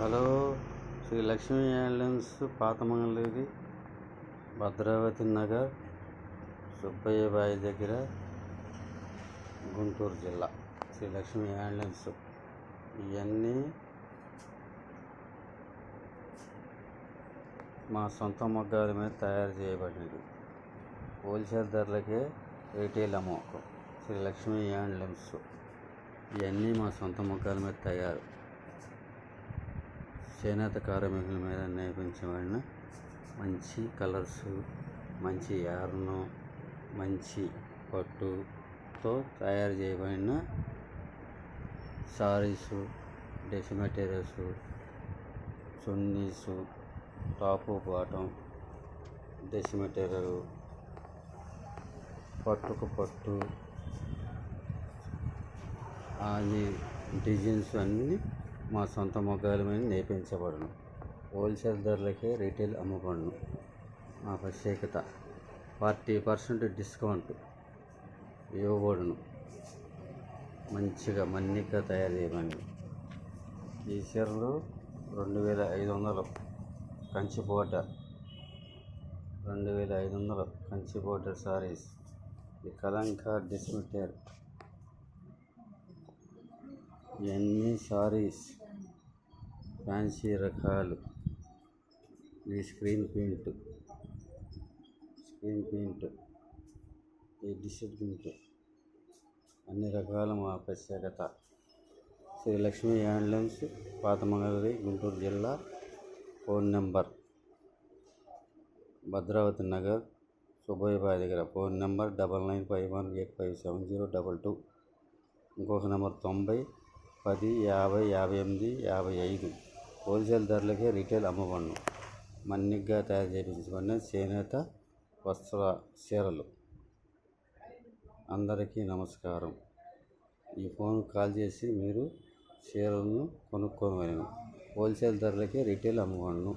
Hello, Shri Lakshmi handlooms, పాత మంగళగిరి, భద్రావతి నగర్, సుబ్బయ్య బాయి దగ్గర, గుంటూరు జిల్లా. శ్రీ లక్ష్మీ హ్యాండ్లూమ్స్ ఇవన్నీ మా సొంత మగ్గాల మీద తయారు చేయబడినవి. హోల్సేల్ ధరలకే రీటైల్ అమ్మకం. శ్రీ లక్ష్మీ హ్యాండ్లూమ్స్ ఇవన్నీ మా సొంత మగ్గాల మీద తయారు, చేనేత కార్మికుల మీద నేర్పించబడిన మంచి కలర్స్, మంచి యార్ను, మంచి పట్టుతో తయారు చేయబడిన saris, dress materials, chunnis, top bottom, dress material, పట్టుకు పట్టు, అన్ని డిజైన్స్ అన్నీ మా సొంత మొగ్గాల మీద నేర్పించబడును. హోల్సేల్ ధరలకే రీటైల్ అమ్మబడును. మా ప్రత్యేకత 40% డిస్కౌంట్ ఇవ్వబడును. మంచిగా మన్నిగ్గా తయారు చేయబడి ఈ చీరలు 2500 కంచి బోర్డర్, 2500 కంచి బోర్డర్ సారీస్. ఈ కలంకా డ్రెస్ మెటీరియల్, ఇవన్నీ సారీస్, ఫ్యాన్సీ రకాలు, ఈ స్క్రీన్ ప్రింట్, ఈ డిజిటల్ ప్రింట్, అన్ని రకాల మా ప్రత్యేకత. శ్రీ లక్ష్మీ హ్యాండ్లూమ్స్, పాత మంగళగిరి, గుంటూరు జిల్లా. ఫోన్ నెంబర్ భద్రావతి నగర్, సుబ్బయ్య బాయి దగ్గర. Phone number 9951857022. ఇంకొక నెంబర్ 90 10 50 58 55. హోల్సేల్ ధరలకే రీటైల్ అమ్మబడును. మన్నిగ్గా తయారు చేయించబడిన చేనేత వస్త్ర చీరలు. అందరికీ నమస్కారం. ఈ ఫోన్ కాల్ చేసి మీరు చీరలను కొనుక్కోగలరు. హోల్సేల్ ధరలకే రీటైల్ అమ్మబడును.